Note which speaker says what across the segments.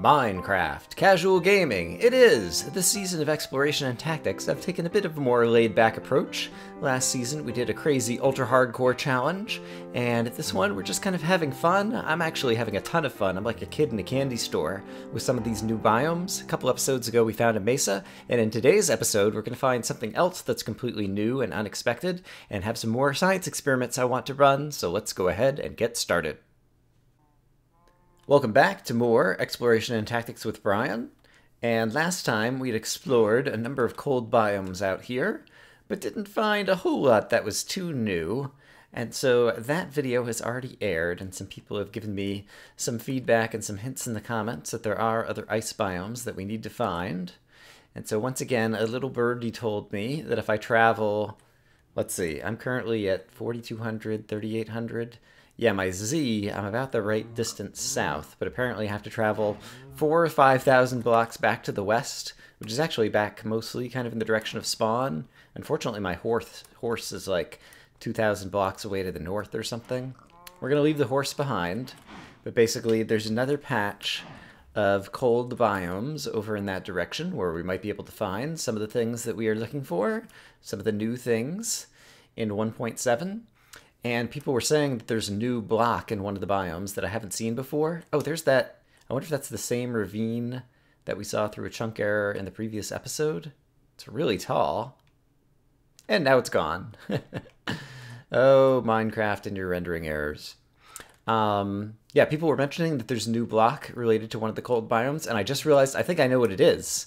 Speaker 1: Minecraft, casual gaming, it is! This season of exploration and tactics, I've taken a bit of a more laid-back approach. Last season we did a crazy ultra-hardcore challenge, and this one we're just kind of having fun. I'm actually having a ton of fun. I'm like a kid in a candy store with some of these new biomes. A couple episodes ago we found a mesa, and in today's episode we're going to find something else that's completely new and unexpected, and have some more science experiments I want to run, so let's go ahead and get started. Welcome back to more Exploration and Tactics with Brian, and last time we'd explored a number of cold biomes out here, but didn't find a whole lot that was too new, and so that video has already aired, and some people have given me some feedback and some hints in the comments that there are other ice biomes that we need to find. And so once again, a little birdie told me that if I travel, let's see, I'm currently at 4,200, 3,800. Yeah, my Z, I'm about the right distance south, but apparently I have to travel 4,000 or 5,000 blocks back to the west, which is actually back mostly kind of in the direction of spawn. Unfortunately, my horse is like 2,000 blocks away to the north or something. We're going to leave the horse behind, but basically there's another patch of cold biomes over in that direction where we might be able to find some of the things that we are looking for, some of the new things in 1.7. And people were saying that there's a new block in one of the biomes that I haven't seen before. Oh, there's that. I wonder if that's the same ravine that we saw through a chunk error in the previous episode. It's really tall. And now it's gone. Oh, Minecraft and your rendering errors. Yeah, people were mentioning that there's a new block related to one of the cold biomes, and I just realized I think I know what it is.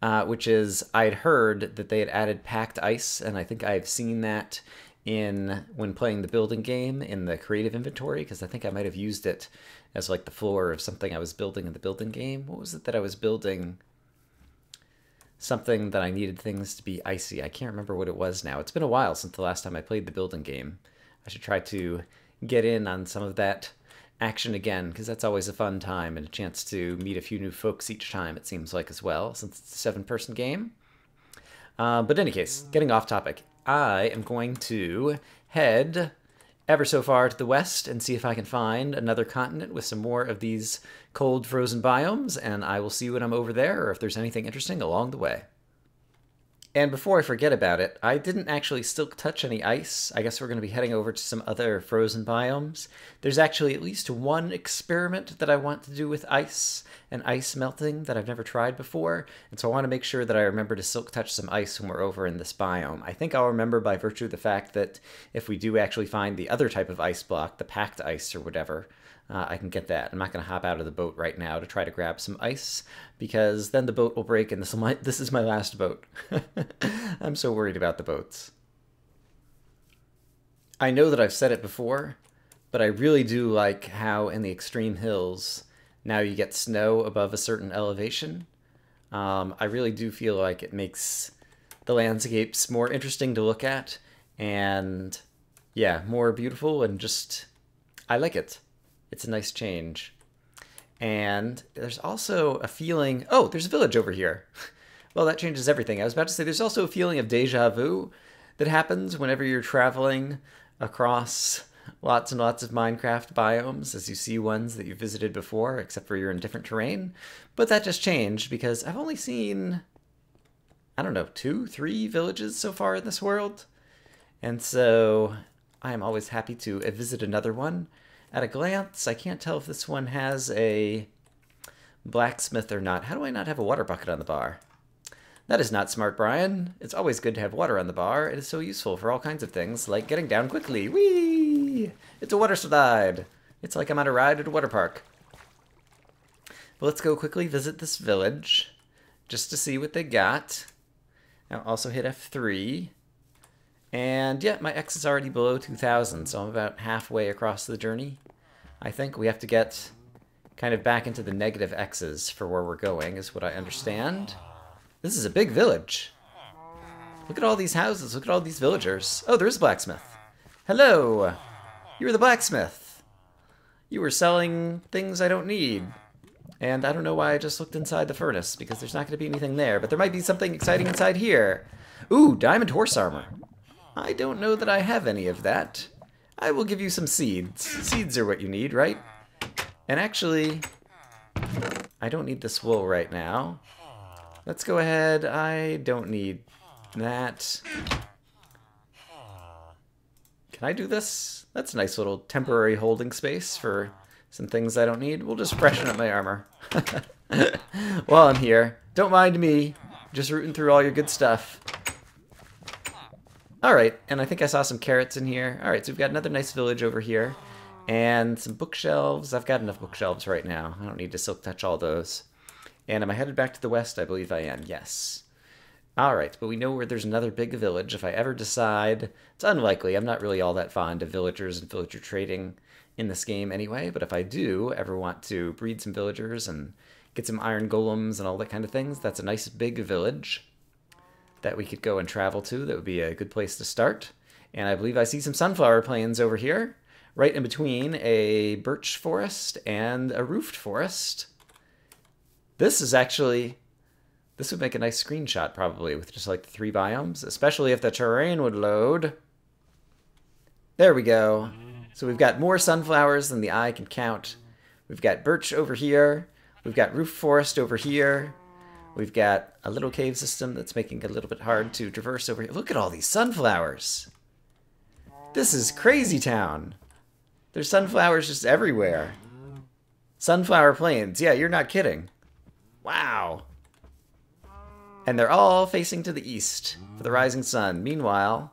Speaker 1: Which is, I'd heard that they had added packed ice, and I think I've seen that when playing the building game in the creative inventory, because I think I might have used it as like the floor of something I was building in the building game. What was it that I was building? Something that I needed things to be icy. I can't remember what it was now. It's been a while since the last time I played the building game. I should try to get in on some of that action again, because that's always a fun time and a chance to meet a few new folks each time, it seems like, as well, since it's a 7-person game. But in any case, getting off topic, I am going to head ever so far to the west and see if I can find another continent with some more of these cold frozen biomes, and I will see you when I'm over there or if there's anything interesting along the way. And before I forget about it, I didn't actually still touch any ice. I guess we're going to be heading over to some other frozen biomes. There's actually at least one experiment that I want to do with ice and ice melting that I've never tried before, and so I want to make sure that I remember to silk touch some ice when we're over in this biome. I think I'll remember by virtue of the fact that if we do actually find the other type of ice block, the packed ice or whatever, I can get that. I'm not going to hop out of the boat right now to try to grab some ice, because then the boat will break and this is my last boat. I'm so worried about the boats. I know that I've said it before, but I really do like how in the extreme hills now you get snow above a certain elevation. I really do feel like it makes the landscapes more interesting to look at, and yeah, more beautiful, and just, I like it. It's a nice change. And there's also a feeling, oh, there's a village over here. Well, that changes everything. I was about to say there's also a feeling of deja vu that happens whenever you're traveling across lots and lots of Minecraft biomes, as you see ones that you visited before, except for you're in different terrain. But that just changed because I've only seen, I don't know, 2, 3 villages so far in this world. And so I am always happy to visit another one. At a glance, I can't tell if this one has a blacksmith or not. How do I not have a water bucket on the bar? That is not smart, Brian. It's always good to have water on the bar. It is so useful for all kinds of things, like getting down quickly. Whee! It's a water slide. It's like I'm on a ride at a water park. Well, let's go quickly visit this village, just to see what they got. I'll also hit F3. And yeah, my X is already below 2,000, so I'm about halfway across the journey. I think we have to get kind of back into the negative X's for where we're going, is what I understand. This is a big village. Look at all these houses, look at all these villagers. Oh, there is a blacksmith. Hello! You were the blacksmith. You were selling things I don't need. And I don't know why I just looked inside the furnace, because there's not going to be anything there, but there might be something exciting inside here. Ooh, diamond horse armor. I don't know that I have any of that. I will give you some seeds. Seeds are what you need, right? And actually, I don't need this wool right now. Let's go ahead. I don't need that. Can I do this? That's a nice little temporary holding space for some things I don't need. We'll just freshen up my armor while I'm here. Don't mind me. Just rooting through all your good stuff. Alright, and I think I saw some carrots in here. Alright, so we've got another nice village over here. And some bookshelves. I've got enough bookshelves right now. I don't need to silk touch all those. And am I headed back to the west? I believe I am, yes. Alright, but we know where there's another big village. If I ever decide... It's unlikely. I'm not really all that fond of villagers and villager trading in this game anyway. But if I do ever want to breed some villagers and get some iron golems and all that kind of things, that's a nice big village that we could go and travel to. That would be a good place to start. And I believe I see some sunflower plains over here, right in between a birch forest and a roofed forest. This is actually... This would make a nice screenshot, probably, with just like the 3 biomes, especially if the terrain would load. There we go. So we've got more sunflowers than the eye can count. We've got birch over here. We've got roof forest over here. We've got a little cave system that's making it a little bit hard to traverse over here. Look at all these sunflowers. This is crazy town. There's sunflowers just everywhere. Sunflower plains. Yeah, you're not kidding. Wow. And they're all facing to the east for the rising sun. Meanwhile,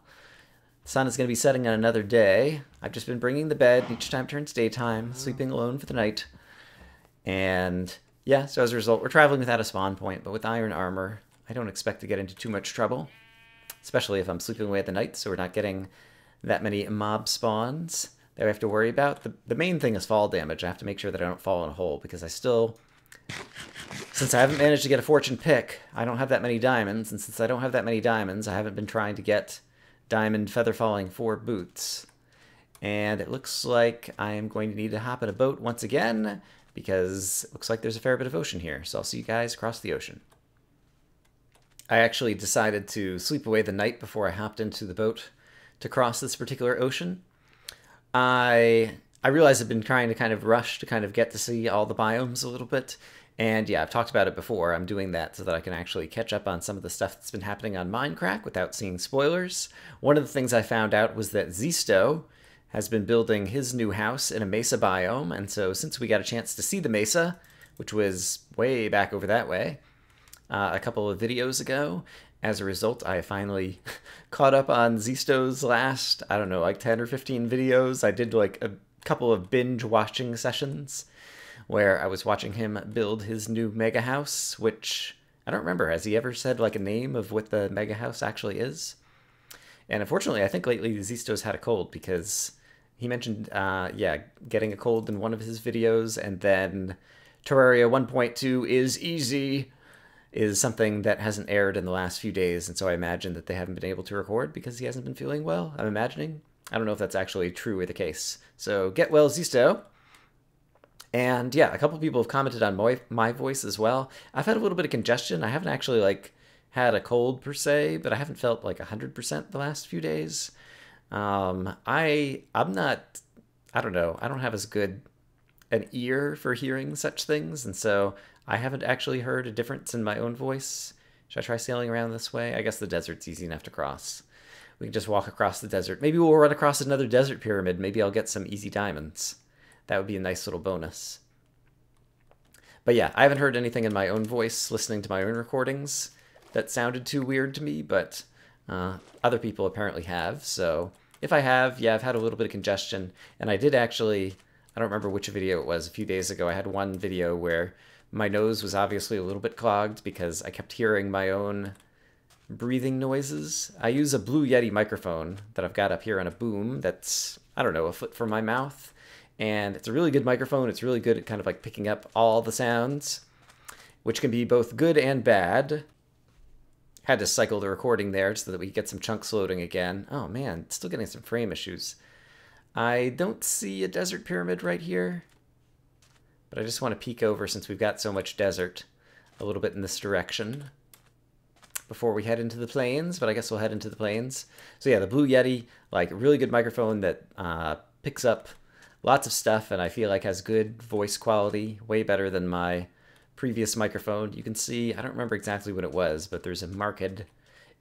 Speaker 1: the sun is going to be setting on another day. I've just been bringing the bed each time it turns daytime, sleeping alone for the night. And yeah, so as a result, we're traveling without a spawn point, but with iron armor, I don't expect to get into too much trouble, especially if I'm sleeping away at the night, so we're not getting that many mob spawns that we have to worry about. The main thing is fall damage. I have to make sure that I don't fall in a hole, because I still... Since I haven't managed to get a fortune pick, I don't have that many diamonds, and since I don't have that many diamonds, I haven't been trying to get diamond feather falling 4 boots. And it looks like I am going to need to hop in a boat once again, because it looks like there's a fair bit of ocean here, so I'll see you guys across the ocean. I actually decided to sleep away the night before I hopped into the boat to cross this particular ocean. I realize I've been trying to kind of rush to kind of get to see all the biomes a little bit. And yeah, I've talked about it before. I'm doing that so that I can actually catch up on some of the stuff that's been happening on Minecraft without seeing spoilers. One of the things I found out was that Zisto has been building his new house in a mesa biome. And so since we got a chance to see the mesa, which was way back over that way, a couple of videos ago, as a result, I finally caught up on Zisto's last, I don't know, like 10 or 15 videos. I did like a couple of binge watching sessions where I was watching him build his new mega house, which I don't remember. Has he ever said like a name of what the mega house actually is? And unfortunately, I think lately Zisto's had a cold, because he mentioned, yeah, getting a cold in one of his videos, and then Terraria 1.2 is easy is something that hasn't aired in the last few days, and so I imagine that they haven't been able to record because he hasn't been feeling well, I'm imagining. I don't know if that's actually true or the case. So get well, Zisto. And yeah, a couple people have commented on my voice as well. I've had a little bit of congestion. I haven't actually like had a cold per se, but I haven't felt like 100% the last few days. I'm not, I don't know, I don't have as good an ear for hearing such things, and so I haven't actually heard a difference in my own voice. Should I try sailing around this way? I guess the desert's easy enough to cross. We can just walk across the desert. Maybe we'll run across another desert pyramid. Maybe I'll get some easy diamonds. That would be a nice little bonus. But yeah, I haven't heard anything in my own voice listening to my own recordings that sounded too weird to me, but other people apparently have. So if I have, yeah, I've had a little bit of congestion. And I did actually, I don't remember which video it was, a few days ago, I had one video where my nose was obviously a little bit clogged because I kept hearing my own breathing noises. I use a Blue Yeti microphone that I've got up here on a boom that's, I don't know, a foot from my mouth. And it's a really good microphone. It's really good at kind of like picking up all the sounds, which can be both good and bad. Had to cycle the recording there so that we could get some chunks loading again. Oh man, still getting some frame issues. I don't see a desert pyramid right here, but I just want to peek over, since we've got so much desert, a little bit in this direction before we head into the plains, but I guess we'll head into the plains. So yeah, the Blue Yeti, like a really good microphone that picks up lots of stuff, and I feel like has good voice quality, way better than my previous microphone, you can see, I don't remember exactly what it was, but there's a marked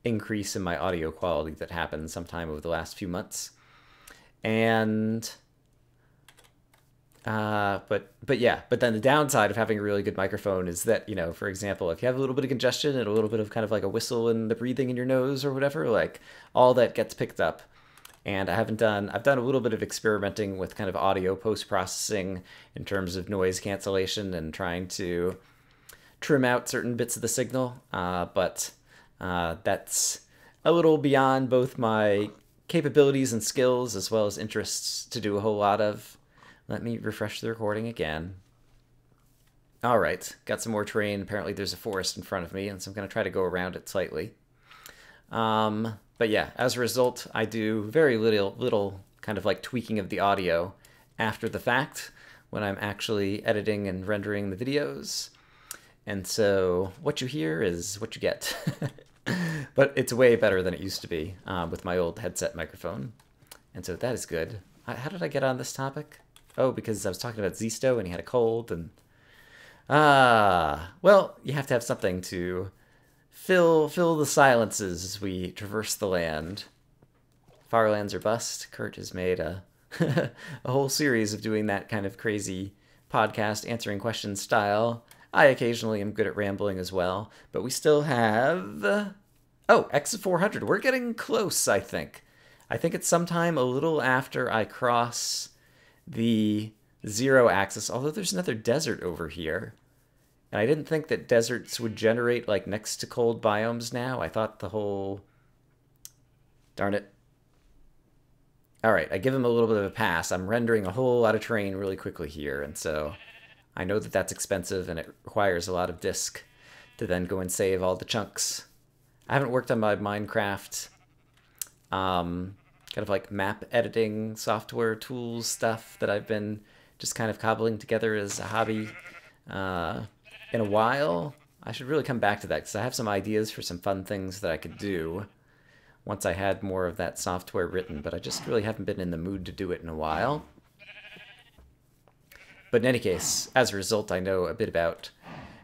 Speaker 1: increase in my audio quality that happened sometime over the last few months. And but then the downside of having a really good microphone is that, you know, for example, if you have a little bit of congestion and a little bit of kind of like a whistle in the breathing in your nose or whatever, like all that gets picked up. And I've done a little bit of experimenting with kind of audio post-processing in terms of noise cancellation and trying to trim out certain bits of the signal. But that's a little beyond both my capabilities and skills as well as interests to do a whole lot of. Let me refresh the recording again. All right, got some more terrain. Apparently there's a forest in front of me, and so I'm going to try to go around it slightly. But yeah, as a result, I do very little kind of like tweaking of the audio after the fact when I'm actually editing and rendering the videos. And so what you hear is what you get. But it's way better than it used to be with my old headset microphone. And so that is good. How did I get on this topic? Oh, because I was talking about Zisto and he had a cold and... well, you have to have something to fill the silences as we traverse the land. Farlands are bust. Kurt has made a whole series of doing that kind of crazy podcast answering questions style. I occasionally am good at rambling as well, but we still have... Oh, X of 400. We're getting close, I think. I think it's sometime a little after I cross the 0 axis, although there's another desert over here. And I didn't think that deserts would generate like next to cold biomes now. I thought the whole... Darn it. Alright, I give him a little bit of a pass. I'm rendering a whole lot of terrain really quickly here, and so I know that that's expensive and it requires a lot of disk to then go and save all the chunks. I haven't worked on my Minecraft kind of like map editing software tools stuff that I've been just kind of cobbling together as a hobby in a while. I should really come back to that because I have some ideas for some fun things that I could do once I had more of that software written, but I just really haven't been in the mood to do it in a while. But in any case, as a result, I know a bit about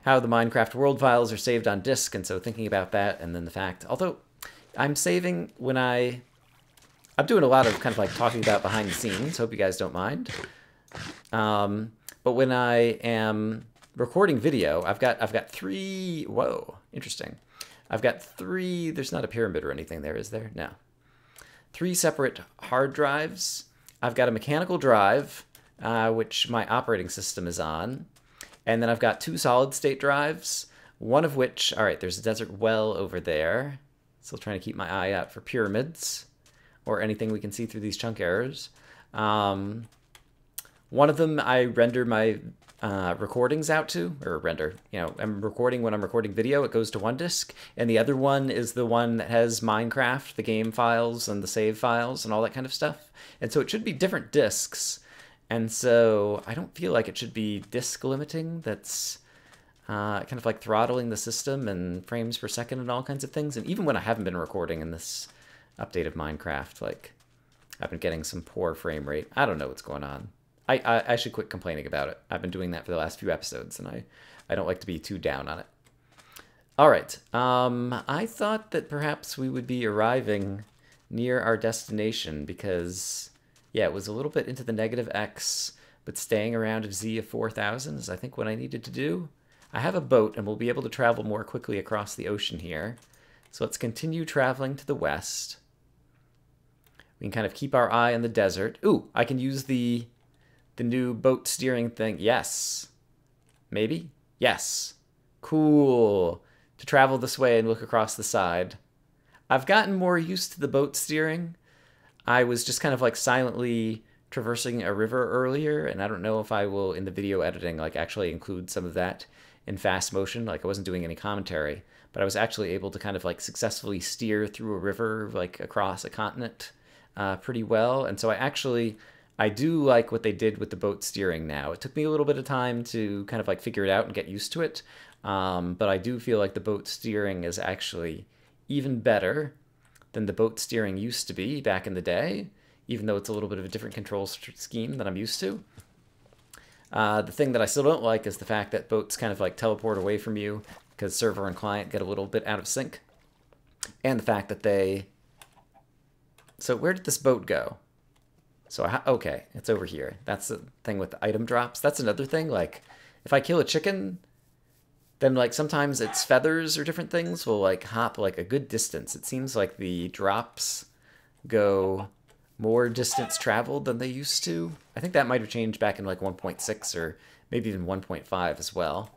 Speaker 1: how the Minecraft world files are saved on disk, and so thinking about that, and then the fact, although I'm saving when I'm doing a lot of kind of like talking about behind the scenes, hope you guys don't mind. But when I am recording video, I've got 3, whoa, interesting. I've got 3, there's not a pyramid or anything there, is there? No. 3 separate hard drives. I've got a mechanical drive, which my operating system is on. And then I've got 2 solid-state drives, one of which, all right, there's a desert well over there. Still trying to keep my eye out for pyramids or anything we can see through these chunk errors. One of them I render my recordings out to, or render, you know, I'm recording when I'm recording video, it goes to one disk, and the other one is the one that has Minecraft, the game files and the save files and all that kind of stuff. And so it should be different disks. And so I don't feel like it should be disk limiting that's kind of like throttling the system and frames per second and all kinds of things. And even when I haven't been recording in this update of Minecraft, like I've been getting some poor frame rate. I don't know what's going on. I should quit complaining about it. I've been doing that for the last few episodes, and I don't like to be too down on it. All right. I thought that perhaps we would be arriving near our destination because... yeah, it was a little bit into the negative X, but staying around of Z of 4,000 is, I think, what I needed to do. I have a boat, and we'll be able to travel more quickly across the ocean here. So let's continue traveling to the west. We can kind of keep our eye on the desert. Ooh, I can use the new boat steering thing. Yes. Maybe? Yes. Cool. To travel this way and look across the side. I've gotten more used to the boat steering. I was just kind of like silently traversing a river earlier, and I don't know if I will, in the video editing, like actually include some of that in fast motion. Like I wasn't doing any commentary, but I was actually able to kind of like successfully steer through a river, like across a continent pretty well. And so I do like what they did with the boat steering now. It took me a little bit of time to kind of like figure it out and get used to it. But I do feel like the boat steering is actually even better than the boat steering used to be back in the day, even though it's a little bit of a different control scheme than I'm used to. The thing that I still don't like is the fact that boats kind of like teleport away from you because server and client get a little bit out of sync. And the fact that they... So where did this boat go? So, okay, it's over here. That's the thing with the item drops. That's another thing. Like, if I kill a chicken, then like sometimes its feathers or different things will like hop like a good distance. It seems like the drops go more distance traveled than they used to. I think that might have changed back in like 1.6 or maybe even 1.5 as well.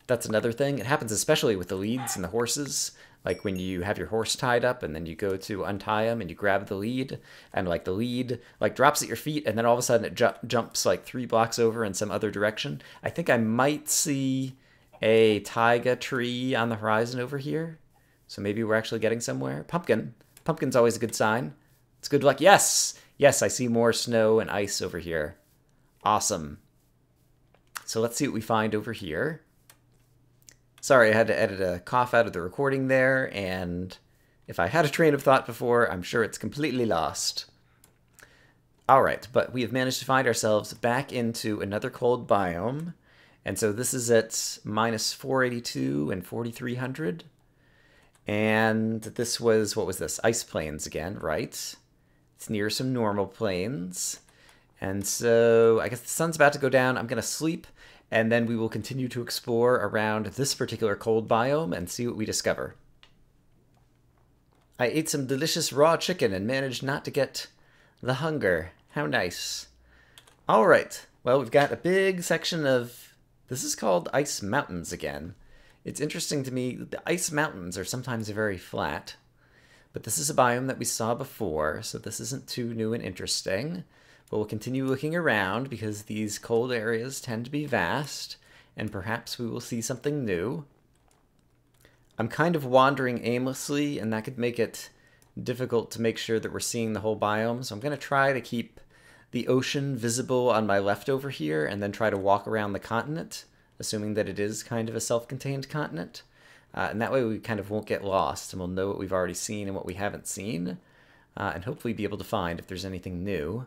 Speaker 1: That's another thing. It happens especially with the leads and the horses. Like when you have your horse tied up and then you go to untie him and you grab the lead and like the lead like drops at your feet and then all of a sudden it jumps like 3 blocks over in some other direction. I think I might see a taiga tree on the horizon over here. So maybe we're actually getting somewhere. Pumpkin. Pumpkin's always a good sign. It's good luck. Yes! Yes, I see more snow and ice over here. Awesome. So let's see what we find over here. Sorry, I had to edit a cough out of the recording there, and if I had a train of thought before, I'm sure it's completely lost. Alright, but we have managed to find ourselves back into another cold biome, and so this is at minus 482 and 4300. And this was, what was this? Ice plains again, right? It's near some normal plains. And so I guess the sun's about to go down. I'm going to sleep, and then we will continue to explore around this particular cold biome and see what we discover. I ate some delicious raw chicken and managed not to get the hunger. How nice. All right. Well, we've got a big section of... This is called Ice Mountains again. It's interesting to me, the ice mountains are sometimes very flat, but this is a biome that we saw before, so this isn't too new and interesting. But we'll continue looking around because these cold areas tend to be vast, and perhaps we will see something new. I'm kind of wandering aimlessly, and that could make it difficult to make sure that we're seeing the whole biome, so I'm going to try to keep the ocean visible on my left over here, and then try to walk around the continent, assuming that it is kind of a self-contained continent. And that way we kind of won't get lost, and we'll know what we've already seen and what we haven't seen, and hopefully be able to find if there's anything new.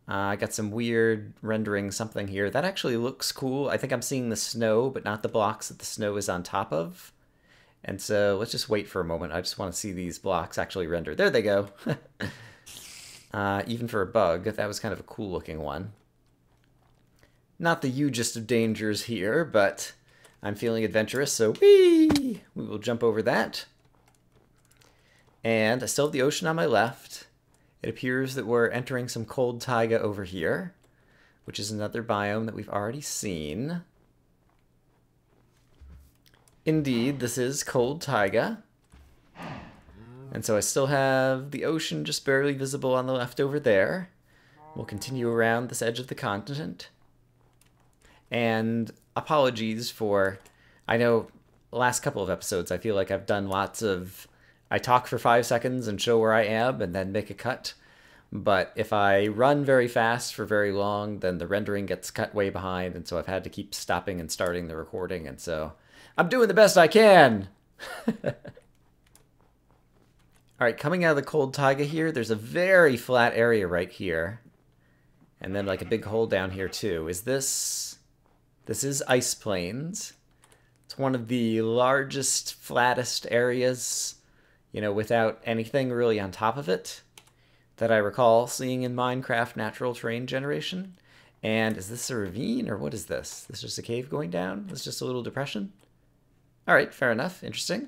Speaker 1: I got some weird rendering something here. That actually looks cool. I think I'm seeing the snow, but not the blocks that the snow is on top of. And so let's just wait for a moment. I just want to see these blocks actually render. There they go. Even for a bug, that was kind of a cool looking one. Not the hugest of dangers here, but I'm feeling adventurous, so whee! We will jump over that. And I still have the ocean on my left. It appears that we're entering some cold taiga over here, which is another biome that we've already seen. Indeed, this is cold taiga. And so I still have the ocean just barely visible on the left over there. We'll continue around this edge of the continent. And apologies for, I know the last couple of episodes I feel like I've done lots of, I talk for 5 seconds and show where I am and then make a cut. But if I run very fast for very long, then the rendering gets cut way behind, and so I've had to keep stopping and starting the recording, and so I'm doing the best I can! Alright, coming out of the cold taiga here, there's a very flat area right here. And then like a big hole down here too. Is this... This is ice plains. It's one of the largest, flattest areas, you know, without anything really on top of it, that I recall seeing in Minecraft Natural Terrain Generation. And is this a ravine, or what is this? This is just a cave going down? This is just a little depression? Alright, fair enough. Interesting.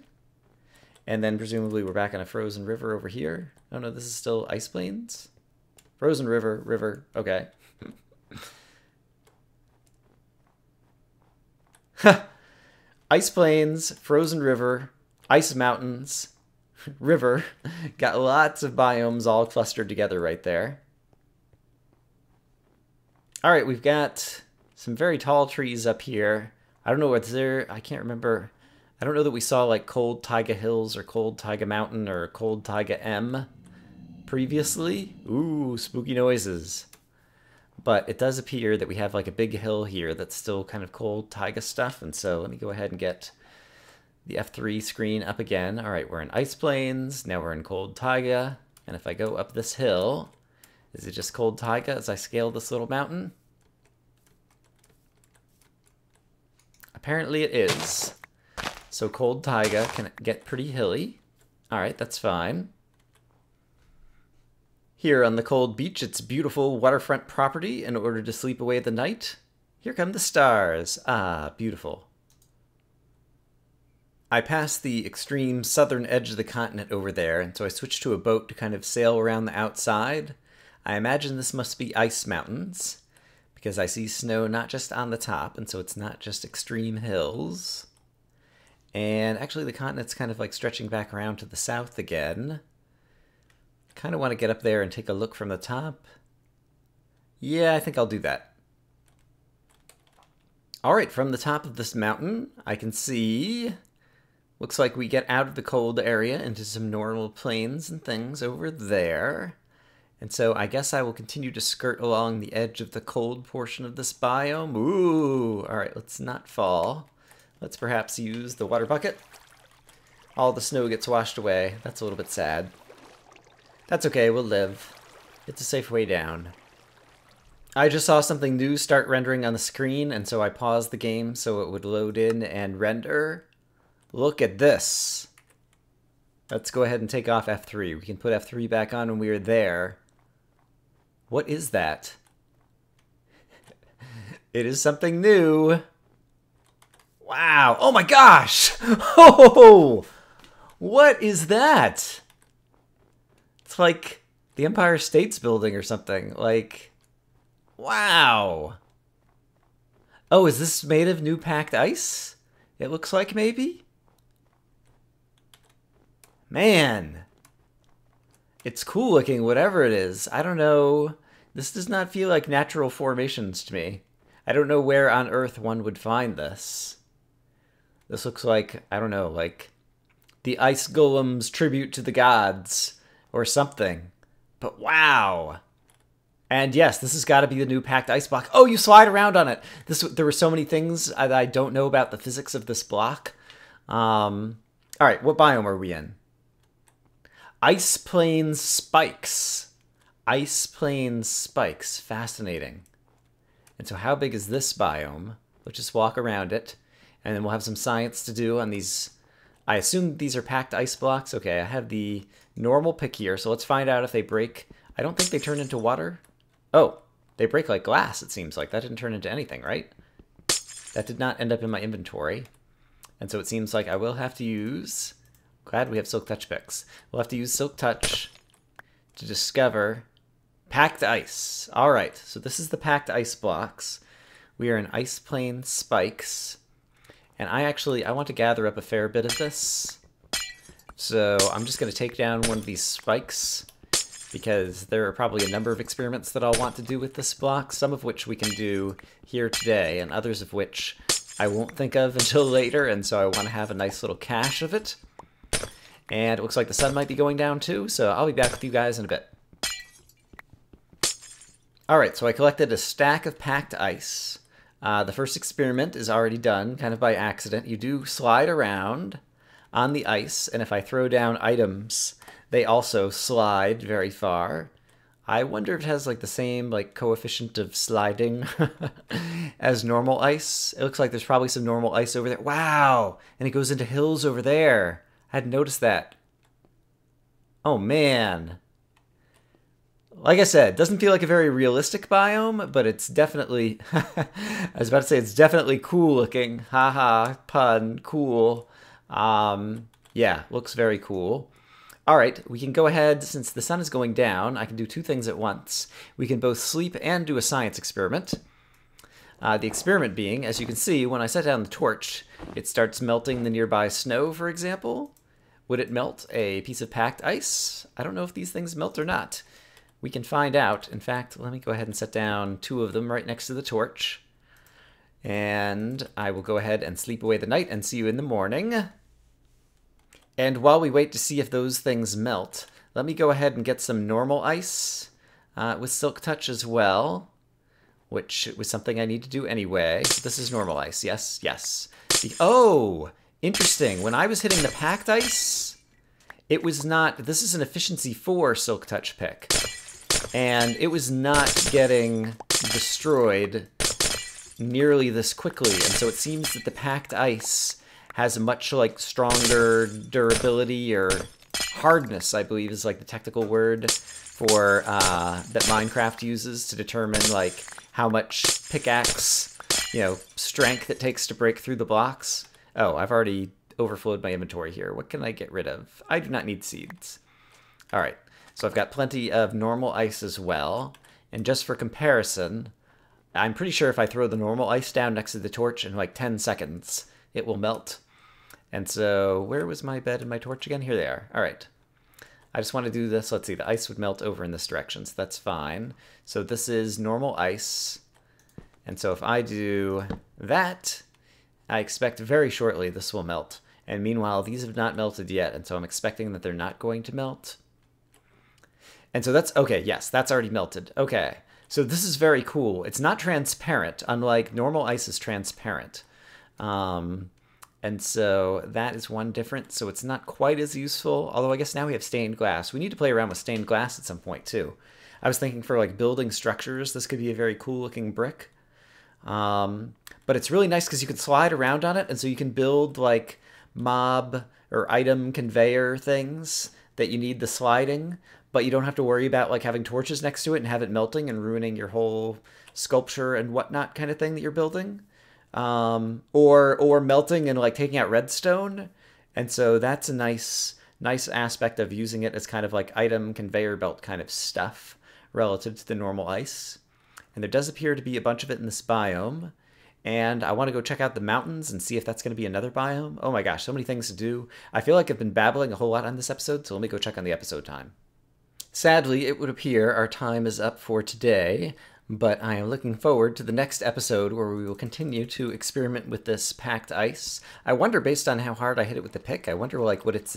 Speaker 1: And then presumably we're back on a frozen river over here. Oh no, this is still ice plains? Frozen river, okay. Ice plains, frozen river, ice mountains, river. Got lots of biomes all clustered together right there. Alright, we've got some very tall trees up here. I don't know what's there. I can't remember. I don't know that we saw like Cold Taiga Hills or Cold Taiga Mountain or Cold Taiga M previously. Ooh, spooky noises. But it does appear that we have like a big hill here that's still kind of cold taiga stuff. And so let me go ahead and get the F3 screen up again. All right, we're in ice plains. Now we're in cold taiga. And if I go up this hill, is it just cold taiga as I scale this little mountain? Apparently it is. So cold taiga can get pretty hilly. Alright, that's fine. Here on the cold beach, it's beautiful waterfront property in order to sleep away the night. Here come the stars. Ah, beautiful. I passed the extreme southern edge of the continent over there, and so I switched to a boat to kind of sail around the outside. I imagine this must be ice mountains, because I see snow not just on the top, and so it's not just extreme hills. And actually the continent's kind of like stretching back around to the south again. Kind of want to get up there and take a look from the top. Yeah, I think I'll do that. Alright, from the top of this mountain, I can see... Looks like we get out of the cold area into some normal plains and things over there. And so I guess I will continue to skirt along the edge of the cold portion of this biome. Ooh! Alright, let's not fall. Let's perhaps use the water bucket. All the snow gets washed away. That's a little bit sad. That's okay, we'll live. It's a safe way down. I just saw something new start rendering on the screen, and so I paused the game so it would load in and render. Look at this. Let's go ahead and take off F3. We can put F3 back on when we are there. What is that? It is something new. Wow. Oh my gosh. Oh, what is that? It's like the Empire State's Building or something. Like, wow. Oh, is this made of new packed ice? It looks like maybe? Man. It's cool looking, whatever it is. I don't know. This does not feel like natural formations to me. I don't know where on Earth one would find this. This looks like, I don't know, like the Ice Golem's tribute to the gods or something. But wow. And yes, this has got to be the new packed ice block. Oh, you slide around on it. There were so many things that I don't know about the physics of this block. All right, what biome are we in? Ice Plains Spikes. Ice Plains Spikes. Fascinating. And so how big is this biome? Let's just walk around it. And then we'll have some science to do on these. I assume these are packed ice blocks. Okay, I have the normal pick here. So let's find out if they break. I don't think they turn into water. Oh, they break like glass, it seems like. That didn't turn into anything, right? That did not end up in my inventory. And so it seems like I will have to use... Glad we have Silk Touch picks. We'll have to use Silk Touch to discover packed ice. All right, so this is the packed ice blocks. We are in Ice Plains Spikes. And I want to gather up a fair bit of this. So I'm just going to take down one of these spikes, because there are probably a number of experiments that I'll want to do with this block, some of which we can do here today, and others of which I won't think of until later, and so I want to have a nice little cache of it. And it looks like the sun might be going down too, so I'll be back with you guys in a bit. Alright, so I collected a stack of packed ice. The first experiment is already done, kind of by accident. You do slide around on the ice, and if I throw down items, they also slide very far. I wonder if it has like the same like coefficient of sliding as normal ice. It looks like there's probably some normal ice over there. Wow! And it goes into hills over there. I hadn't noticed that. Oh man. Like I said, doesn't feel like a very realistic biome, but it's definitely... I was about to say, it's definitely cool looking. Haha, pun, cool. Yeah, looks very cool. All right, we can go ahead, since the sun is going down, I can do two things at once. We can both sleep and do a science experiment. The experiment being, as you can see, when I set down the torch, it starts melting the nearby snow, for example. Would it melt a piece of packed ice? I don't know if these things melt or not. We can find out. In fact, let me go ahead and set down two of them right next to the torch. And I will go ahead and sleep away the night and see you in the morning. And while we wait to see if those things melt, let me go ahead and get some normal ice with Silk Touch as well, which was something I need to do anyway. This is normal ice, yes, yes. Oh, interesting. When I was hitting the packed ice, it was not... This is an efficiency 4 Silk Touch pick. And it was not getting destroyed nearly this quickly, and so it seems that the packed ice has a much like stronger durability or hardness, I believe is like the technical word for that Minecraft uses to determine like how much pickaxe, strength it takes to break through the blocks. Oh, I've already overflowed my inventory here. What can I get rid of? I do not need seeds. All right, so I've got plenty of normal ice as well. And just for comparison, I'm pretty sure if I throw the normal ice down next to the torch in like 10 seconds, it will melt. And so where was my bed and my torch again? Here they are. All right. I just want to do this. Let's see. The ice would melt over in this direction, so that's fine. So this is normal ice. And so if I do that, I expect very shortly this will melt. And meanwhile, these have not melted yet, and so I'm expecting that they're not going to melt. And so that's, okay, yes, that's already melted. Okay, so this is very cool. It's not transparent, unlike normal ice is transparent. And so that is one difference. So it's not quite as useful, although I guess now we have stained glass. We need to play around with stained glass at some point too. I was thinking for like building structures, this could be a very cool looking brick. But it's really nice because you can slide around on it, and so you can build like mob or item conveyor things that you need the sliding, but you don't have to worry about like having torches next to it and have it melting and ruining your whole sculpture and whatnot kind of thing that you're building. Or melting and like taking out redstone. And so that's a nice aspect of using it as kind of like item conveyor belt kind of stuff relative to the normal ice. And there does appear to be a bunch of it in this biome. And I want to go check out the mountains and see if that's going to be another biome. Oh my gosh, so many things to do. I feel like I've been babbling a whole lot on this episode, so let me go check on the episode time. Sadly, it would appear our time is up for today, but I am looking forward to the next episode where we will continue to experiment with this packed ice. I wonder, based on how hard I hit it with the pick, I wonder like what its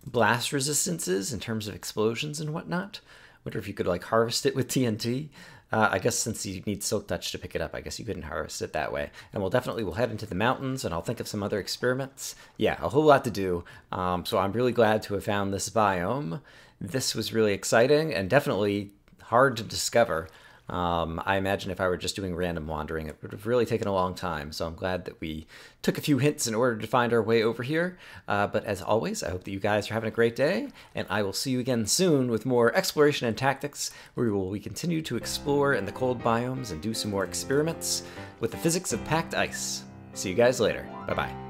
Speaker 1: blast resistance is in terms of explosions and whatnot. I wonder if you could like harvest it with TNT. I guess since you need Silk Touch to pick it up, I guess you couldn't harvest it that way. And we'll head into the mountains, and I'll think of some other experiments. Yeah, a whole lot to do. So I'm really glad to have found this biome. This was really exciting and definitely hard to discover. I imagine if I were just doing random wandering, it would have really taken a long time. So I'm glad that we took a few hints in order to find our way over here. But as always, I hope that you guys are having a great day, and I will see you again soon with more exploration and tactics, where we continue to explore in the cold biomes and do some more experiments with the physics of packed ice. See you guys later. Bye-bye.